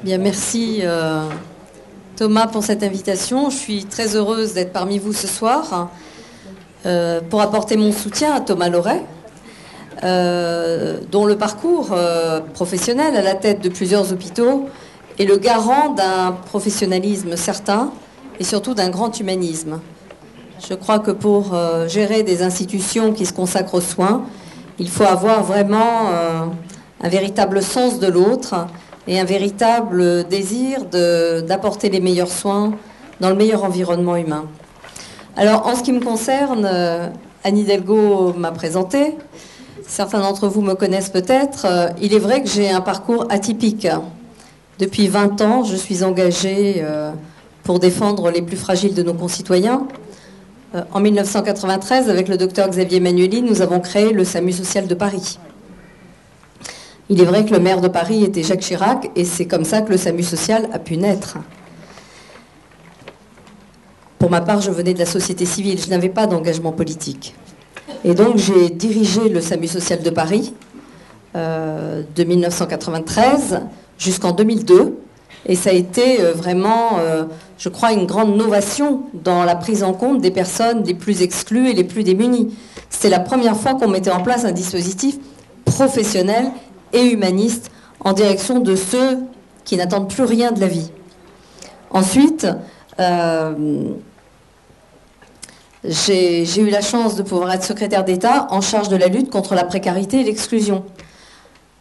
Bien, merci Thomas pour cette invitation. Je suis très heureuse d'être parmi vous ce soir pour apporter mon soutien à Thomas Loret, dont le parcours professionnel à la tête de plusieurs hôpitaux est le garant d'un professionnalisme certain et surtout d'un grand humanisme. Je crois que pour gérer des institutions qui se consacrent aux soins, il faut avoir vraiment un véritable sens de l'autre et un véritable désir d'apporter les meilleurs soins dans le meilleur environnement humain. Alors, en ce qui me concerne, Anne Hidalgo m'a présenté. Certains d'entre vous me connaissent peut-être. Il est vrai que j'ai un parcours atypique. Depuis 20 ans, je suis engagée pour défendre les plus fragiles de nos concitoyens. En 1993, avec le docteur Xavier Manueli, nous avons créé le SAMU social de Paris. Il est vrai que le maire de Paris était Jacques Chirac, et c'est comme ça que le SAMU social a pu naître. Pour ma part, je venais de la société civile, je n'avais pas d'engagement politique. Et donc j'ai dirigé le SAMU social de Paris de 1993 jusqu'en 2002. Et ça a été vraiment, je crois, une grande novation dans la prise en compte des personnes les plus exclues et les plus démunies. C'était la première fois qu'on mettait en place un dispositif professionnel et humaniste en direction de ceux qui n'attendent plus rien de la vie. Ensuite, j'ai eu la chance de pouvoir être secrétaire d'État en charge de la lutte contre la précarité et l'exclusion.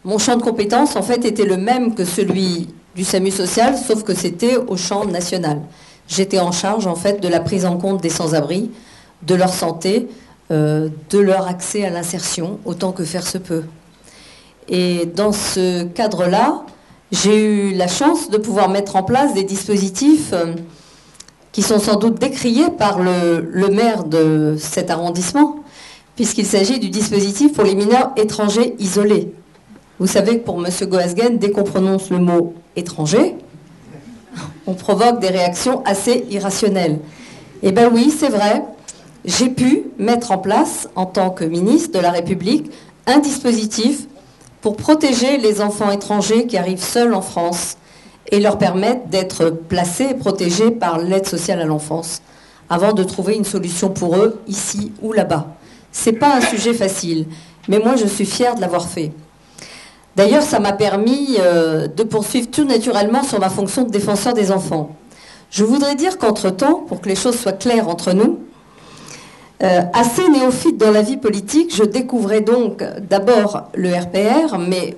Mon champ de compétences, en fait, était le même que celui du SAMU social, sauf que c'était au champ national. J'étais en charge, en fait, de la prise en compte des sans-abri, de leur santé, de leur accès à l'insertion, autant que faire se peut. Et dans ce cadre-là, j'ai eu la chance de pouvoir mettre en place des dispositifs qui sont sans doute décriés par le maire de cet arrondissement, puisqu'il s'agit du dispositif pour les mineurs étrangers isolés. Vous savez que pour M. Goasguen, dès qu'on prononce le mot « étranger », on provoque des réactions assez irrationnelles. Eh bien oui, c'est vrai, j'ai pu mettre en place, en tant que ministre de la République, un dispositif pour protéger les enfants étrangers qui arrivent seuls en France et leur permettre d'être placés et protégés par l'aide sociale à l'enfance, avant de trouver une solution pour eux, ici ou là-bas. Ce n'est pas un sujet facile, mais moi je suis fière de l'avoir fait. D'ailleurs, ça m'a permis de poursuivre tout naturellement sur ma fonction de défenseur des enfants. Je voudrais dire qu'entre-temps, pour que les choses soient claires entre nous, assez néophyte dans la vie politique, je découvrais donc d'abord le RPR, mais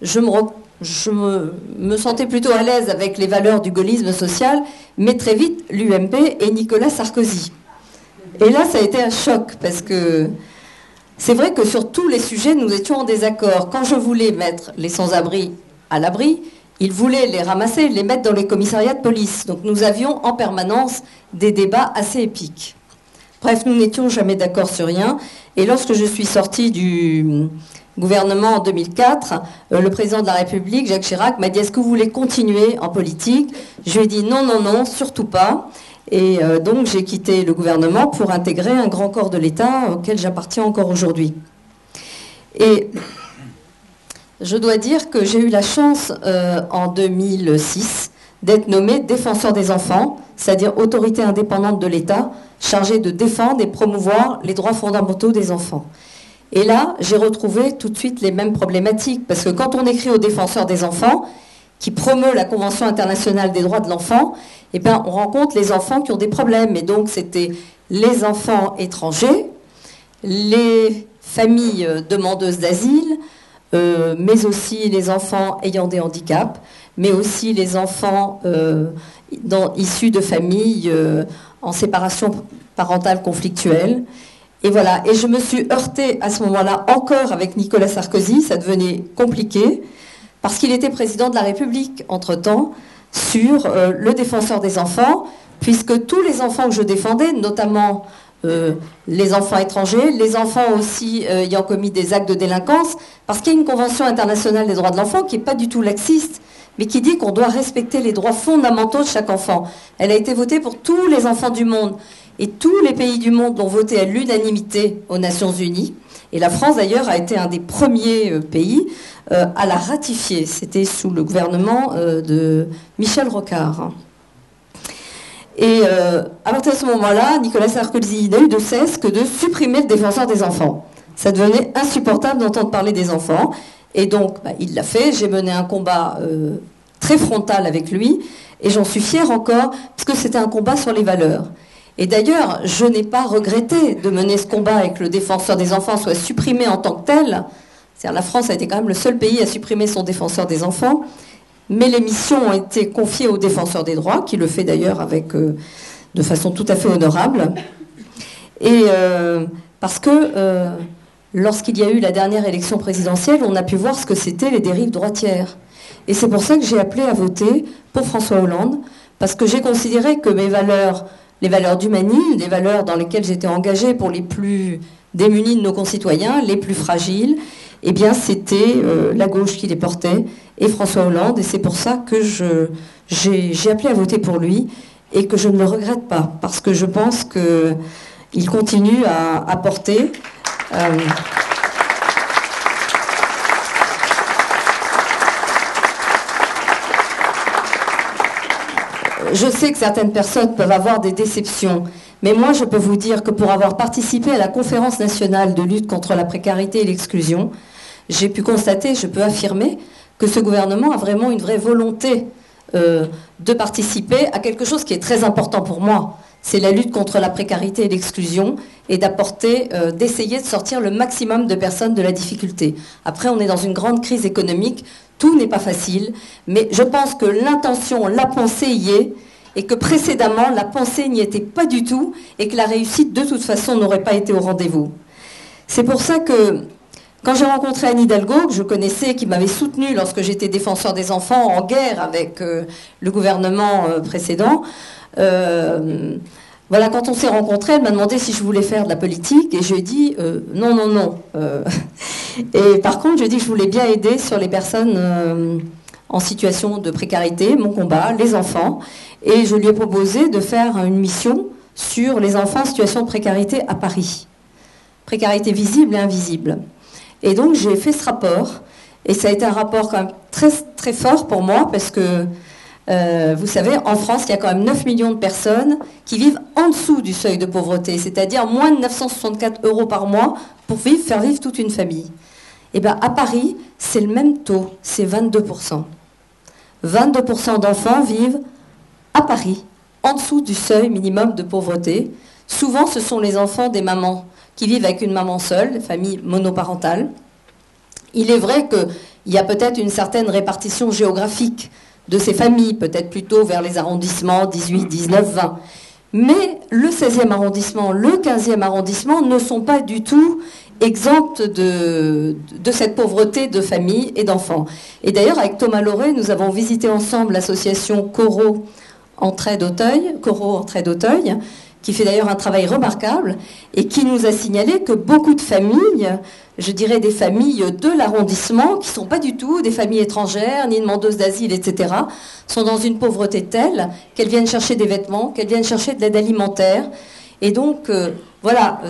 je me sentais plutôt à l'aise avec les valeurs du gaullisme social, mais très vite l'UMP et Nicolas Sarkozy. Et là, ça a été un choc, parce que c'est vrai que sur tous les sujets, nous étions en désaccord. Quand je voulais mettre les sans-abri à l'abri, ils voulaient les ramasser, les mettre dans les commissariats de police. Donc nous avions en permanence des débats assez épiques. Bref, nous n'étions jamais d'accord sur rien. Et lorsque je suis sortie du gouvernement en 2004, le président de la République, Jacques Chirac, m'a dit « Est-ce que vous voulez continuer en politique ?» Je lui ai dit « Non, non, non, surtout pas ». Et donc j'ai quitté le gouvernement pour intégrer un grand corps de l'État auquel j'appartiens encore aujourd'hui. Et je dois dire que j'ai eu la chance en 2006 d'être nommée défenseur des enfants, c'est-à-dire autorité indépendante de l'État, chargée de défendre et promouvoir les droits fondamentaux des enfants. Et là, j'ai retrouvé tout de suite les mêmes problématiques, parce que quand on écrit au défenseur des enfants, qui promeut la Convention internationale des droits de l'enfant, eh bien, on rencontre les enfants qui ont des problèmes. Et donc, c'était les enfants étrangers, les familles demandeuses d'asile, mais aussi les enfants ayant des handicaps, mais aussi les enfants issus de familles en séparation parentale conflictuelle. Et voilà. Et je me suis heurtée à ce moment-là encore avec Nicolas Sarkozy. Ça devenait compliqué, parce qu'il était président de la République entre-temps, sur le défenseur des enfants, puisque tous les enfants que je défendais, notamment les enfants étrangers, les enfants aussi ayant commis des actes de délinquance, parce qu'il y a une convention internationale des droits de l'enfant qui n'est pas du tout laxiste, mais qui dit qu'on doit respecter les droits fondamentaux de chaque enfant. Elle a été votée pour tous les enfants du monde, et tous les pays du monde l'ont votée à l'unanimité aux Nations Unies. Et la France, d'ailleurs, a été un des premiers pays à la ratifier. C'était sous le gouvernement de Michel Rocard. Et à partir de ce moment-là, Nicolas Sarkozy n'a eu de cesse que de supprimer le défenseur des enfants. Ça devenait insupportable d'entendre parler des enfants. Et donc, il l'a fait. J'ai mené un combat très frontal avec lui. Et j'en suis fière encore, parce que c'était un combat sur les valeurs. Et d'ailleurs, je n'ai pas regretté de mener ce combat et que le défenseur des enfants soit supprimé en tant que tel. C'est-à-dire, la France a été quand même le seul pays à supprimer son défenseur des enfants. Mais les missions ont été confiées au défenseur des droits, qui le fait d'ailleurs de façon tout à fait honorable. Et parce que lorsqu'il y a eu la dernière élection présidentielle, on a pu voir ce que c'était les dérives droitières. Et c'est pour ça que j'ai appelé à voter pour François Hollande, parce que j'ai considéré que mes valeurs, les valeurs d'humanisme, les valeurs dans lesquelles j'étais engagée pour les plus démunis de nos concitoyens, les plus fragiles, eh bien c'était la gauche qui les portait, et François Hollande, et c'est pour ça que j'ai appelé à voter pour lui, et que je ne le regrette pas, parce que je pense qu'il continue à porter... Je sais que certaines personnes peuvent avoir des déceptions, mais moi je peux vous dire que pour avoir participé à la conférence nationale de lutte contre la précarité et l'exclusion, j'ai pu constater, je peux affirmer, que ce gouvernement a vraiment une vraie volonté de participer à quelque chose qui est très important pour moi. C'est la lutte contre la précarité et l'exclusion et d'essayer de sortir le maximum de personnes de la difficulté. Après, on est dans une grande crise économique, tout n'est pas facile, mais je pense que l'intention, la pensée y est, et que précédemment, la pensée n'y était pas du tout, et que la réussite, de toute façon, n'aurait pas été au rendez-vous. C'est pour ça que, quand j'ai rencontré Anne Hidalgo, que je connaissais, qui m'avait soutenue lorsque j'étais défenseur des enfants en guerre avec le gouvernement précédent, voilà, quand on s'est rencontrés, elle m'a demandé si je voulais faire de la politique, et je lui ai dit non, non, non. Et par contre, je lui ai dit que je voulais bien aider sur les personnes en situation de précarité, mon combat, les enfants, et je lui ai proposé de faire une mission sur les enfants en situation de précarité à Paris. Précarité visible et invisible. Et donc j'ai fait ce rapport, et ça a été un rapport quand même très, très fort pour moi, parce que vous savez, en France, il y a quand même 9 millions de personnes qui vivent en dessous du seuil de pauvreté, c'est-à-dire moins de 964 € par mois pour faire vivre toute une famille. Et bien à Paris, c'est le même taux, c'est 22%. 22% d'enfants vivent à Paris, en dessous du seuil minimum de pauvreté. Souvent, ce sont les enfants des mamans qui vivent avec une maman seule, famille monoparentale. Il est vrai qu'il y a peut-être une certaine répartition géographique de ces familles, peut-être plutôt vers les arrondissements 18, 19, 20. Mais le 16e arrondissement, le 15e arrondissement ne sont pas du tout exempts de cette pauvreté de familles et d'enfants. Et d'ailleurs, avec Thomas Lauré, nous avons visité ensemble l'association Corot Entraide Auteuil, qui fait d'ailleurs un travail remarquable, et qui nous a signalé que beaucoup de familles, je dirais des familles de l'arrondissement, qui ne sont pas du tout des familles étrangères, ni demandeuses d'asile, etc., sont dans une pauvreté telle qu'elles viennent chercher des vêtements, qu'elles viennent chercher de l'aide alimentaire. Et donc, voilà,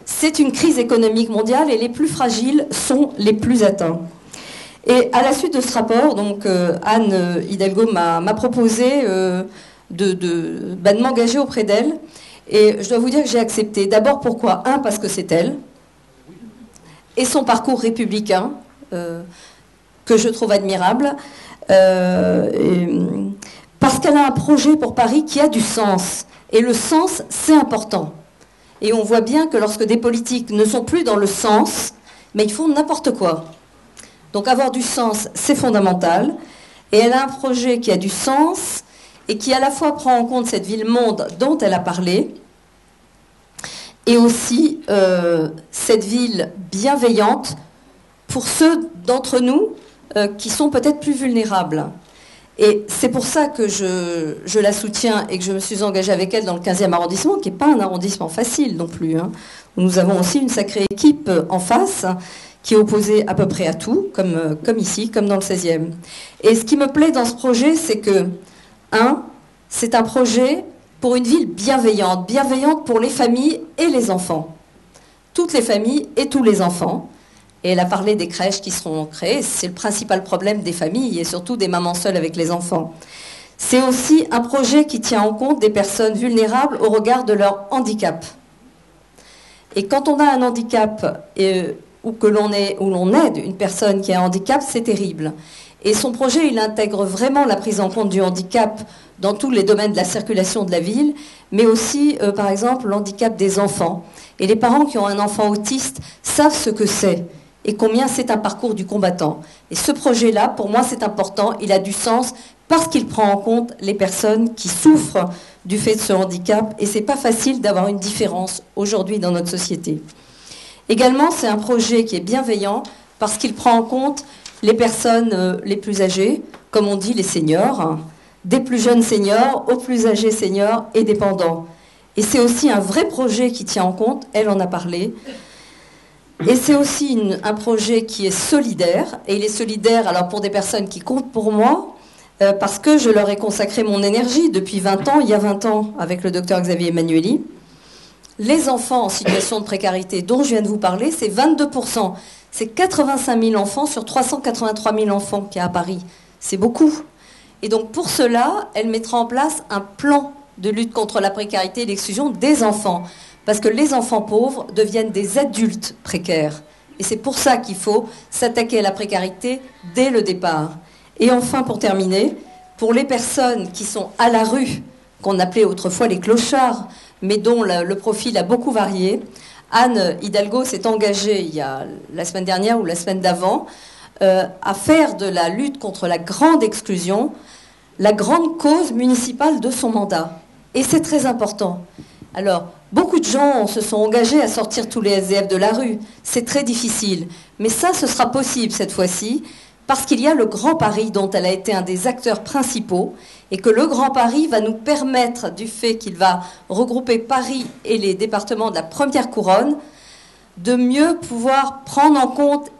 c'est une crise économique mondiale, et les plus fragiles sont les plus atteints. Et à la suite de ce rapport, donc, Anne Hidalgo m'a proposé de m'engager auprès d'elle. Et je dois vous dire que j'ai accepté. D'abord, pourquoi? Parce que c'est elle. Et son parcours républicain, que je trouve admirable. Parce qu'elle a un projet pour Paris qui a du sens. Et le sens, c'est important. Et on voit bien que lorsque des politiques ne sont plus dans le sens, mais ils font n'importe quoi. Donc avoir du sens, c'est fondamental. Et elle a un projet qui a du sens et qui à la fois prend en compte cette ville-monde dont elle a parlé, et aussi cette ville bienveillante pour ceux d'entre nous qui sont peut-être plus vulnérables. Et c'est pour ça que je la soutiens et que je me suis engagée avec elle dans le 15e arrondissement, qui n'est pas un arrondissement facile non plus, hein, où nous avons aussi une sacrée équipe en face, qui est opposée à peu près à tout, comme ici, comme dans le 16e. Et ce qui me plaît dans ce projet, c'est que c'est un projet pour une ville bienveillante, bienveillante pour les familles et les enfants. toutes les familles et tous les enfants. Et elle a parlé des crèches qui seront créées. C'est le principal problème des familles et surtout des mamans seules avec les enfants. C'est aussi un projet qui tient en compte des personnes vulnérables au regard de leur handicap. Et quand on a un handicap ou l'on aide une personne qui a un handicap, c'est terrible. Et son projet, il intègre vraiment la prise en compte du handicap dans tous les domaines de la circulation de la ville, mais aussi, par exemple, l'handicap des enfants. Et les parents qui ont un enfant autiste savent ce que c'est et combien c'est un parcours du combattant. Et ce projet-là, pour moi, c'est important, il a du sens parce qu'il prend en compte les personnes qui souffrent du fait de ce handicap. Et c'est pas facile d'avoir une différence aujourd'hui dans notre société. Également, c'est un projet qui est bienveillant parce qu'il prend en compte les personnes les plus âgées, comme on dit les seniors, des plus jeunes seniors aux plus âgés seniors et dépendants. Et c'est aussi un vrai projet qui tient en compte, elle en a parlé, et c'est aussi un projet qui est solidaire, et il est solidaire alors pour des personnes qui comptent pour moi, parce que je leur ai consacré mon énergie depuis 20 ans, il y a 20 ans, avec le docteur Xavier Emmanuelli. Les enfants en situation de précarité dont je viens de vous parler, c'est 22%. C'est 85 000 enfants sur 383 000 enfants qu'il y a à Paris. C'est beaucoup. Et donc pour cela, elle mettra en place un plan de lutte contre la précarité et l'exclusion des enfants. Parce que les enfants pauvres deviennent des adultes précaires. Et c'est pour ça qu'il faut s'attaquer à la précarité dès le départ. Et enfin, pour terminer, pour les personnes qui sont à la rue, qu'on appelait autrefois les clochards, mais dont le profil a beaucoup varié, Anne Hidalgo s'est engagée il y a la semaine dernière ou la semaine d'avant à faire de la lutte contre la grande exclusion la grande cause municipale de son mandat. Et c'est très important. Alors, beaucoup de gens se sont engagés à sortir tous les SDF de la rue. C'est très difficile. Mais ça, ce sera possible cette fois-ci, parce qu'il y a le Grand Paris dont elle a été un des acteurs principaux, et que le Grand Paris va nous permettre, du fait qu'il va regrouper Paris et les départements de la première couronne, de mieux pouvoir prendre en compte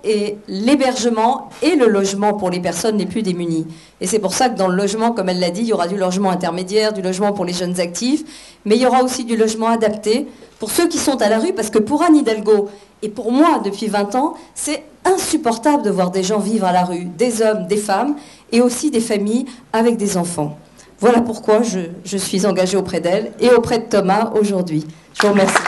l'hébergement et le logement pour les personnes les plus démunies. Et c'est pour ça que dans le logement, comme elle l'a dit, il y aura du logement intermédiaire, du logement pour les jeunes actifs, mais il y aura aussi du logement adapté pour ceux qui sont à la rue, parce que pour Anne Hidalgo et pour moi, depuis 20 ans, c'est insupportable de voir des gens vivre à la rue, des hommes, des femmes, et aussi des familles avec des enfants. Voilà pourquoi je suis engagée auprès d'elle et auprès de Thomas aujourd'hui. Je vous remercie.